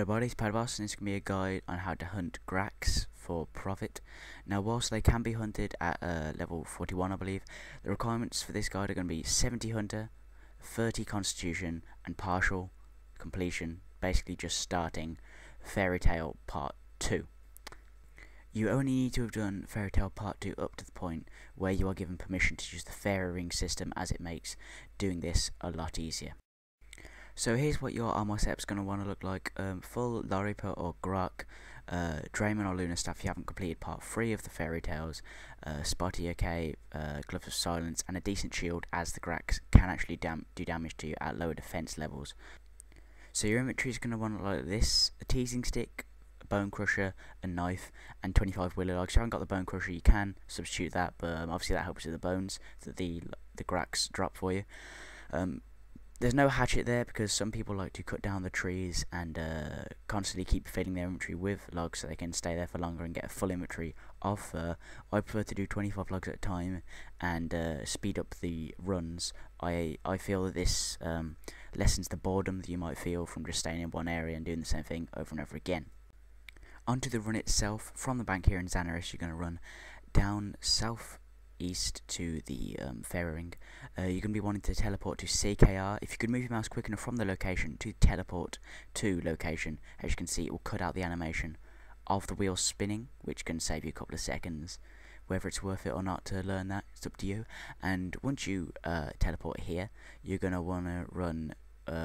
Hello everybody, it's Padboss and it's going to be a guide on how to hunt Graahks for profit. Now whilst they can be hunted at level 41 I believe, the requirements for this guide are going to be 70 hunter, 30 constitution and partial completion, basically just starting Fairy Tale Part 2. You only need to have done Fairy Tale Part 2 up to the point where you are given permission to use the fairy ring system, as it makes doing this a lot easier. So here's what your armor setup's going to want to look like. Full Aribiterspar or Graahk, Draymond or Lunar Staff if you haven't completed part 3 of the Fairy Tales, Spotty OK, Gloves of Silence, and a decent shield, as the Graahks can actually do damage to you at lower defense levels. So your inventory is going to want to look like this: a teasing stick, a bone crusher, a knife, and 25 willow logs. If you haven't got the bone crusher, you can substitute that, but obviously that helps with the bones that the Graahks drop for you. There's no hatchet there because some people like to cut down the trees and constantly keep filling their inventory with logs so they can stay there for longer and get a full inventory of fur. I prefer to do 25 logs at a time and speed up the runs. I feel that this lessens the boredom that you might feel from just staying in one area and doing the same thing over and over again. Onto the run itself. From the bank here in Xanaris, you're going to run down south east to the fairy ring. You're going to be wanting to teleport to CKR. If you could move your mouse quick enough from the location to teleport to location, as you can see, it will cut out the animation of the wheel spinning, which can save you a couple of seconds. Whether it's worth it or not to learn that, it's up to you. And once you teleport here, you're going to want to run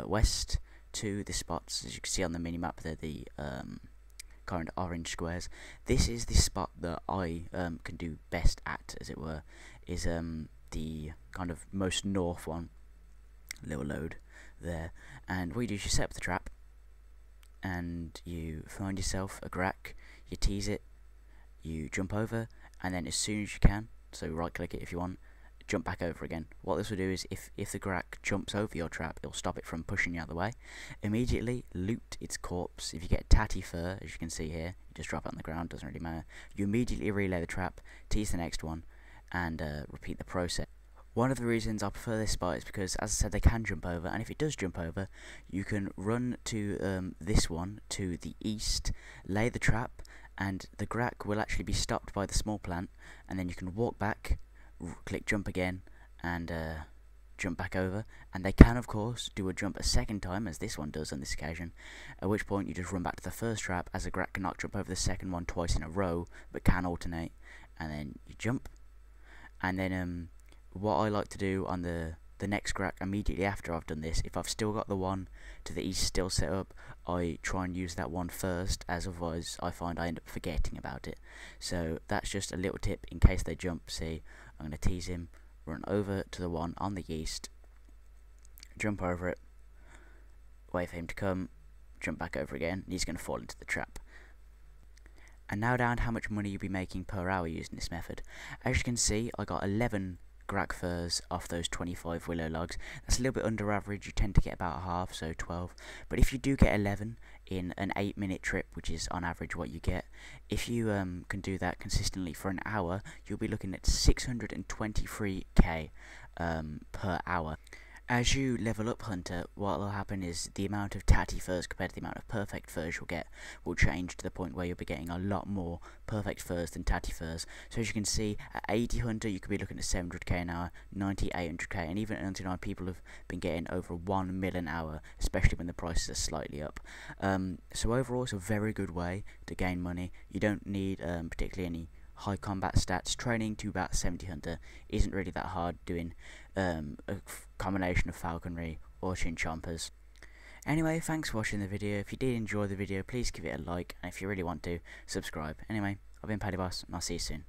west to the spots, as you can see on the mini-map there, the current orange squares. This is the spot that I can do best at, as it were, is the kind of most north one. Little load there, and what you do is you set up the trap and you find yourself a Graahk, you tease it, you jump over, and then as soon as you can, so right click it if you want, jump back over again. What this will do is if the Graahk jumps over your trap, it'll stop it from pushing you out of the way. Immediately loot its corpse. If you get tatty fur, as you can see here, you just drop it on the ground, doesn't really matter. You immediately relay the trap, tease the next one, and repeat the process. One of the reasons I prefer this spot is because, as I said, they can jump over, and if it does jump over, you can run to this one to the east, lay the trap, and the Graahk will actually be stopped by the small plant, and then you can walk back, click jump again, and jump back over. And they can of course do a jump a second time, as this one does on this occasion, at which point you just run back to the first trap, as a Graahk cannot jump over the second one twice in a row but can alternate, and then you jump. And then what I like to do on the next Graahk immediately after I've done this, if I've still got the one to the east still set up, I try and use that one first, as otherwise I find I end up forgetting about it. So that's just a little tip in case they jump. See, I'm going to tease him, run over to the one on the east, jump over it, wait for him to come, jump back over again, and he's going to fall into the trap. And now down to how much money you'll be making per hour using this method. As you can see, I got 11 Graahk furs off those 25 willow logs. That's a little bit under average. You tend to get about half, so 12. But if you do get 11 in an 8-minute trip, which is on average what you get, if you can do that consistently for an hour, you'll be looking at 623k per hour. As you level up Hunter, what will happen is the amount of tatty furs compared to the amount of perfect furs you'll get will change to the point where you'll be getting a lot more perfect furs than tatty furs. So as you can see, at 80 Hunter you could be looking at 700k an hour, 90, 800k, and even at 99 people have been getting over 1 mil an hour, especially when the prices are slightly up. So overall it's a very good way to gain money. You don't need particularly any high combat stats. Training to about 70 Hunter isn't really that hard, doing a combination of falconry or chin chompers. Anyway, thanks for watching the video. If you did enjoy the video, please give it a like, and if you really want to, subscribe. Anyway, I've been Padboss, and I'll see you soon.